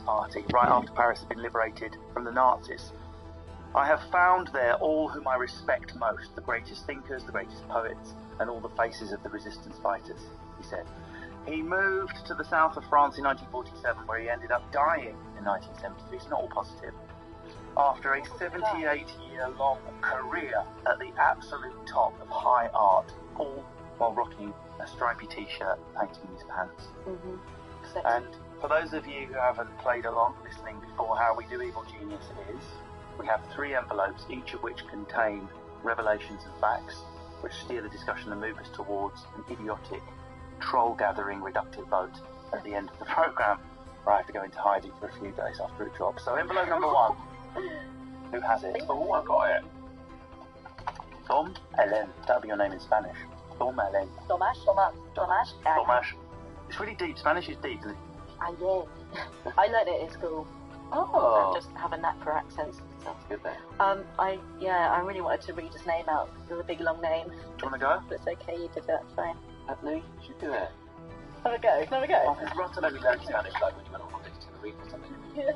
party right after Paris had been liberated from the Nazis. I have found there all whom I respect most, the greatest thinkers, the greatest poets, and all the faces of the resistance fighters, he said. He moved to the south of France in 1947, where he ended up dying in 1973. It's not all positive. After a 78-year-long career at the absolute top of high art, all while rocking a stripy t-shirt, painting his pants. And for those of you who haven't played along, listening before, how we do Evil Genius is, we have 3 envelopes, each of which contain revelations and facts, which steer the discussion and move us towards an idiotic, troll-gathering, reductive vote at the end of the programme, where I have to go into hiding for a few days after it drops. So envelope number 1. Who has it? Oh, I got it. Tom Helen. That'll be your name in Spanish. Tom Helen. Tomas. It's really deep. Spanish is deep, isn't it? Yeah. I learned it in school. Oh. I just have a knack for accents. Sounds good there. I really wanted to read his name out. It was a big long name. Do you want to go? But it's okay, you did that, it's fine. No, you should do it. Have a go. Oh, it's right to let me learn Spanish, like when you went on holiday to Tenerife or something. Okay,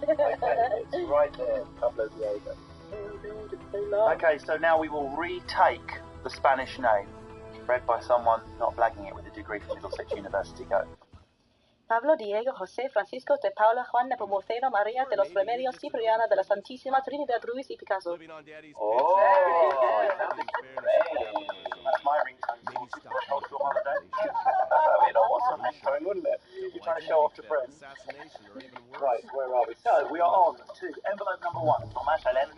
it's right there, Pablo Diego. Okay, so now we will retake the Spanish name, read by someone not blagging it with a degree from Middlesex University. Go. Pablo, Diego, José, Francisco, de Paula, Juan, Nepomuceno, María, de los Remedios, Cipriana, de la Santísima Trinidad, Ruiz y Picasso. Oh, that's my ringtone for holiday. That'd be an awesome ringtone, wouldn't it? You're trying to show off to friends. Right, where are we? So, we are on to envelope number 1. Tomas Helen.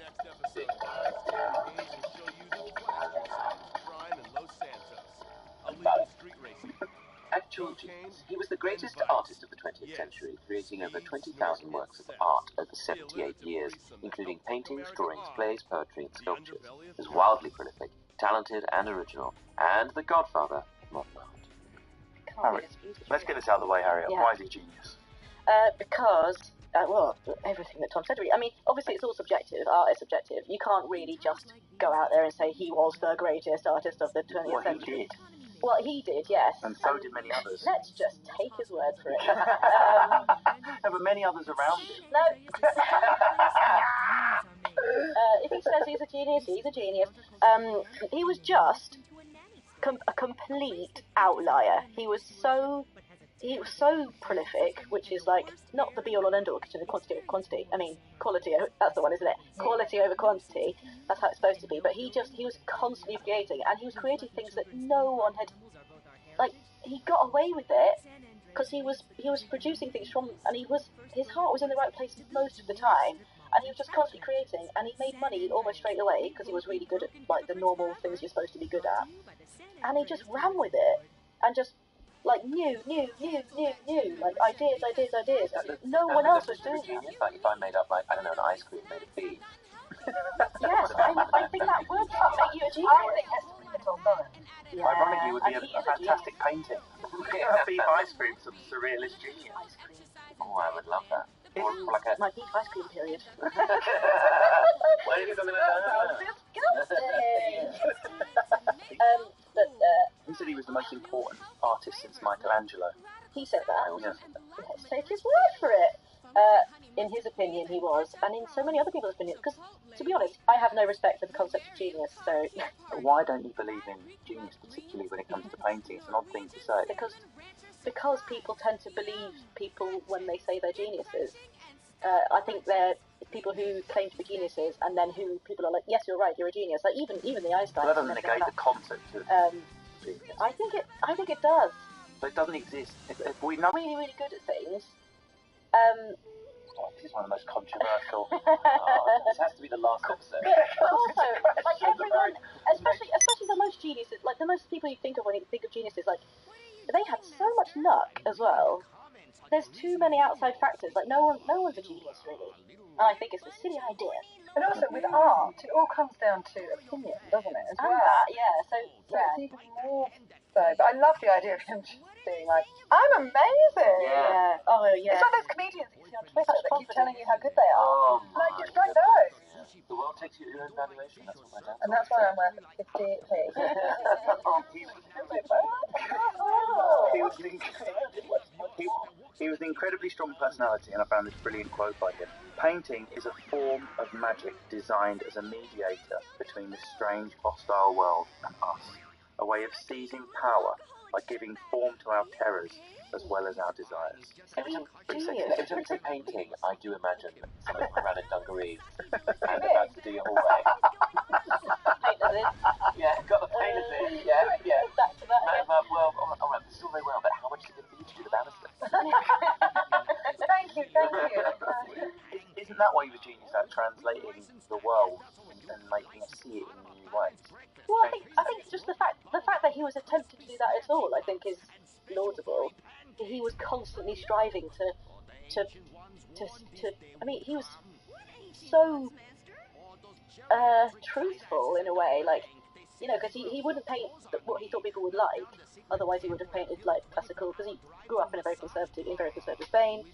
Actual genius. He was the greatest artist of the 20th century, creating over 20,000 works of art over 78 years, including paintings, drawings, plays, poetry, and sculptures. He was wildly prolific, talented, and original, and the godfather of modern art. Harriet, let's get this out of the way, Harriet. Yeah. Why is he a genius? Because, well, everything that Tom said really. I mean, obviously it's all subjective. Art is subjective. You can't really just go out there and say he was the greatest artist of the 20th century. He did. Well, he did, yes. And so did many others. Let's just take his word for it. No, but many others around him. No. If he says he's a genius, he's a genius. He was just a complete outlier. He was so prolific, which is like not the be-all and end-all because of quantity over quantity. I mean, quality. That's the one, isn't it? Quality over quantity. That's how it's supposed to be. But he was constantly creating, and he was creating things that no one had. Like, he got away with it because he was producing things from, and his heart was in the right place most of the time, and he was just constantly creating, and he made money almost straight away because he was really good at like the normal things you're supposed to be good at, and he just ran with it and just. Like new, like ideas. No one else was doing that. Like if I made up, like, I don't know, an ice cream made of beef. Yes, I think that would make you a genius. I think it's a little fun. Yeah. Ironically, it would be And a he is fantastic painting. Beef ice cream, some surrealist genius. Oh, I would love that. Or like a... My beef ice cream period. Why did you do something like that? Disgusting. He said he was the most important artist since Michelangelo. He said that. Yeah. Let's take his word for it. In his opinion, he was, and in so many other people's opinions. Because, to be honest, I have no respect for the concept of genius. So, But why don't you believe in genius, particularly when it comes to painting? It's an odd thing to say. because people tend to believe people when they say they're geniuses. I think they're people who claim to be geniuses, and then who people are like, yes, you're right, you're a genius. Like even the Einstein. Well, that doesn't negate the concept of genius. I think it does. But it doesn't exist. If we know. Really, really good at things. This is one of the most controversial. This has to be the last episode. But also, like everyone, especially the most geniuses, like the most people you think of when you think of geniuses, like they had so much luck as well. There's too many outside factors. Like no one's a genius really. And I think it's a silly idea. And also with art, it all comes down to opinion, doesn't it? As And well. that, yeah. So It's even more so. But I love the idea of him just being like, I'm amazing. Yeah. Oh yeah. It's like those comedians you see on Twitter that keep telling you how good they are. Like it's like those. The world takes you to your own valuation. That's what my dad And that's why I'm worth 50p. He was thinking. He was an incredibly strong personality, and I found this brilliant quote by him. Painting is a form of magic designed as a mediator between this strange, hostile world and us. A way of seizing power by giving form to our terrors as well as our desires. Every time you say painting, I do imagine someone around in dungarees and about to do your hallway. Painters in. Yeah, got the painters in. Yeah. Back to that. Well, all right, this is all very well, but how much is it going to be to do the banister? Thank you. Isn't that why he was genius at translating the world and making us see it in new ways? Well, I think just the fact that he was attempting to do that at all, I think, is laudable. He was constantly striving to. I mean, he was so truthful in a way, like, you know, because he wouldn't paint what he thought people would like. Otherwise, he would have painted like classical. Because he grew up in very conservative Spain,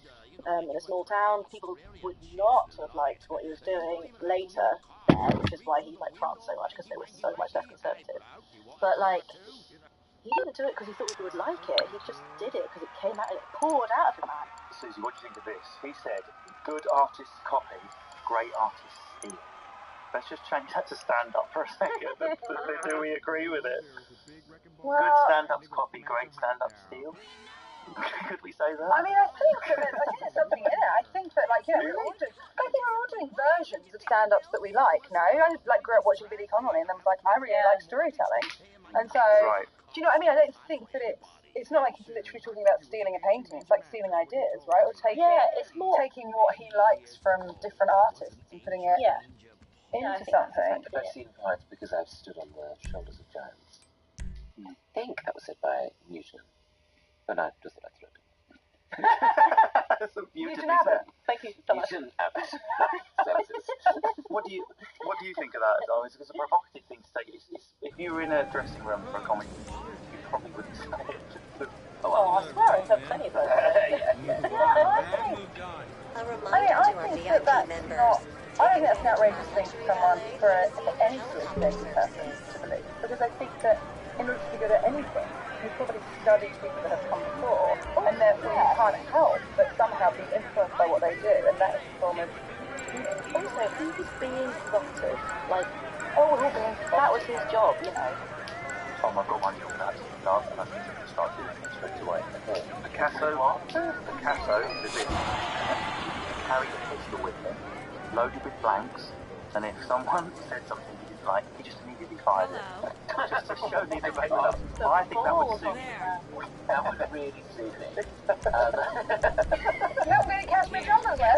in a small town. People would not have liked what he was doing later there, which is why he liked France so much, because they were so much less conservative. But like, he didn't do it because he thought people would like it. He just did it because it came out and it poured out of him, man. Susie, what do you think of this? He said, good artists copy, great artists steal. Let's just change that to stand-up for a second. Do we agree with it? Well, good stand-ups copy, great stand-ups steal. Could we say that? I mean, I think there's something in it. I think that, like, you know, I think we're all doing versions of stand-ups that we like. No, I like grew up watching Billy Connolly, and then was like, I really like storytelling, and so Right. do you know what I mean? I don't think that it's not like he's literally talking about stealing a painting. It's like stealing ideas, right? Or taking it's more taking what he likes from different artists and putting it into something. I've seen parts because I've stood on the shoulders of giants. I think that was said by Newton. But no, just that I threw it. That's a beautiful Newton Abbott. Thank you so much. Newton Abbott. What do you think of that? It's a provocative thing to say. If you were in a dressing room for a comedy, you probably wouldn't say it. Oh, I swear I've had plenty of those. I think that's not. I don't think that's an outrageous thing for someone, for any sort of creative person to believe, because I think that in order to be good at anything, you probably study people that have come before, and therefore you can't help but somehow be influenced by what they do, and that is a form of genius. Also, he was being provocative. Like, That was his job, you know. Tom, I've got one you're going to actually love, and I think you can start doing it straight away. Picasso is this. Carried a pistol with him, loaded with blanks, and if someone said something he didn't like, he just immediately fired it. Just to show the innovation. I think that would suit me. That would really suit me. You haven't really catch me jumping yet.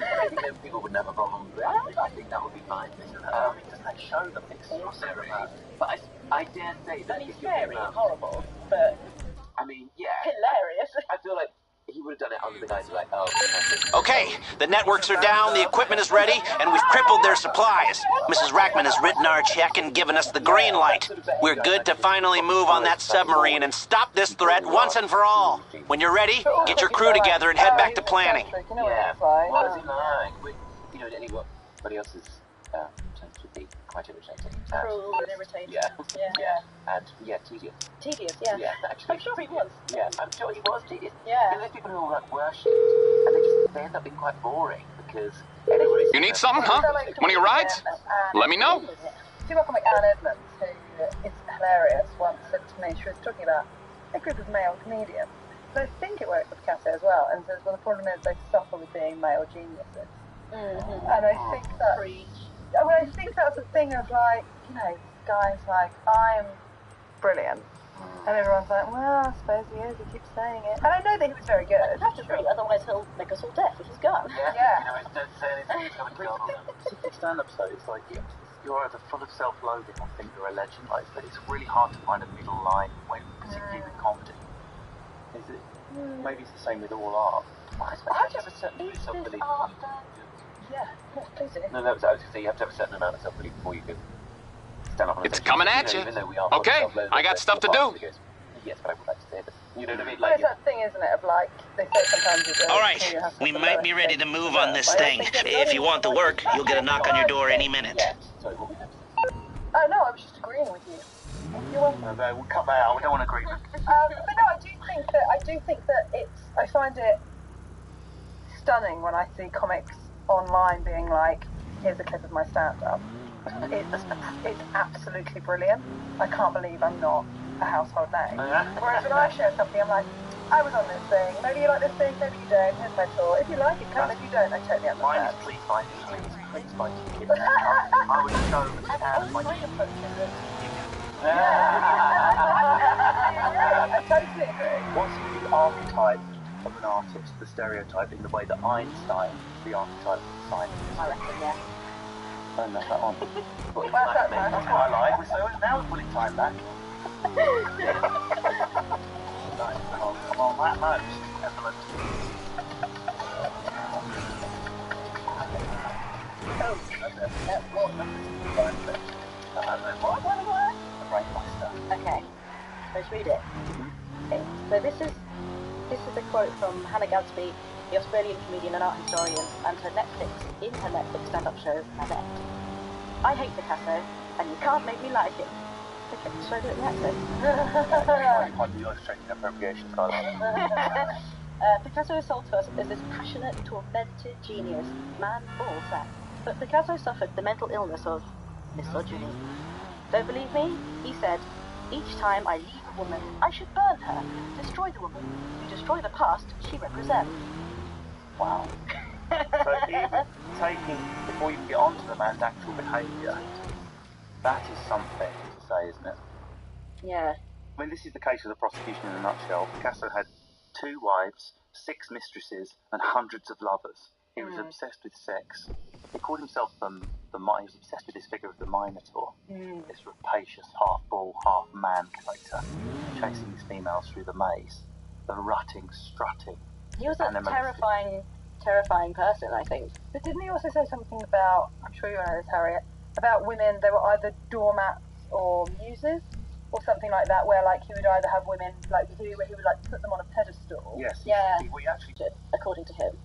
I think that people would never go hungry. I think that would be fine. Doesn't that show them extraordinary? But I dare say that if you're Scary and horrible, but I mean, yeah. hilarious. I feel like he would have done it under the guise of like, oh. Okay, the networks are down, the equipment is ready, and we've crippled their supplies. Mrs. Rackman has written our check and given us the green light. We're good to finally move on that submarine and stop this threat once and for all. When you're ready, get your crew together and head back to planning. Yeah. What is he like? You know, anybody else's tends to be quite irritating. Cruel and irritating. Yeah. And tedious. Tedious, yeah. Yeah, actually. I'm sure he was. Yeah, I'm sure he was tedious. Yeah. You know, those people who are like worshipped, and they end up being quite boring because everybody's. You need something, huh? One of your rides? Let me know. People like Anne Edmonds, who is hilarious, once said to me, she was talking about a group of male comedians. So I think it works with Picasso as well, and says, well, the problem is they suffer with being male geniuses. Mm-hmm. And I think that, I think that's a thing of like, you know, guys like, I'm brilliant. And everyone's like, well, I suppose he is, he keeps saying it. And I know that he was very good. You have to agree, otherwise he'll make us all deaf with his gun. Yeah. You know, don't say anything. Something Stand-up, so it's like you're either full of self-loathing or think you're a legend. Like, but it's really hard to find a middle line, when, particularly with comedy. Is it? Maybe it's the same with all art. I suppose you have a certain self-belief. Yeah, please do. No, I was going to say you have to have a certain amount of self-belief before you can stand up on a It's stage. coming at you. Even though we are Okay, I got stuff to do. Yes, but I would like to say this. You know what I mean? There's that thing, isn't it, of like, they say sometimes... All right, we might be ready to move on this thing. If you want the work, you'll get a knock on your door any minute. Sorry, what we have to Oh, no, I was just agreeing with you. You're welcome. We'll cut that out. We don't want to agree with but no, I do do think that I find it stunning when I see comics online being like, here's a clip of my stand-up. It's absolutely brilliant. I can't believe I'm not a household name. Whereas when I share something, I'm like, I was on this thing. Maybe you like this thing, maybe you don't. Here's my tour. If you like it, come. If you don't, I totally understand. Mine is please find it. Please find it. I would show the cat my I totally agree. What's the archetype of an artist, the stereotype, in the way that Einstein is the archetype of a scientist? I reckon, yeah. Don't know that one. That's I like. So now we're pulling time back. Come on, that note, Evelyn. Okay, let's read it. Okay, so this is a quote from Hannah Gadsby, the Australian comedian and art historian, and her Netflix stand-up show, Annette. I hate Picasso, and you can't make me like it. Okay, should I do it in the accent? Might be illustrating appropriation, Carla. Picasso is sold to us as this passionate, tormented genius, man or sex. But Picasso suffered the mental illness of misogyny. Don't believe me? He said, each time I leave a woman, I should burn her, destroy the woman. You destroy the past she represents. Wow. So even before you get on to the man's actual behaviour, that is something to say, isn't it? Yeah. I mean, this is the case of the prosecution in a nutshell. Picasso had 2 wives, 6 mistresses, and hundreds of lovers. He was obsessed with sex. He called himself he was obsessed with this figure of the Minotaur, this rapacious half-bull, half-man character, chasing these females through the maze, the rutting, strutting. He was a terrifying person, I think. But didn't he also say something about, I'm sure you know this, Harriet, about women, they were either doormats or muses, or something like that, where like he would either have women like he would like put them on a pedestal. Yes. Yeah. We actually did. According to him,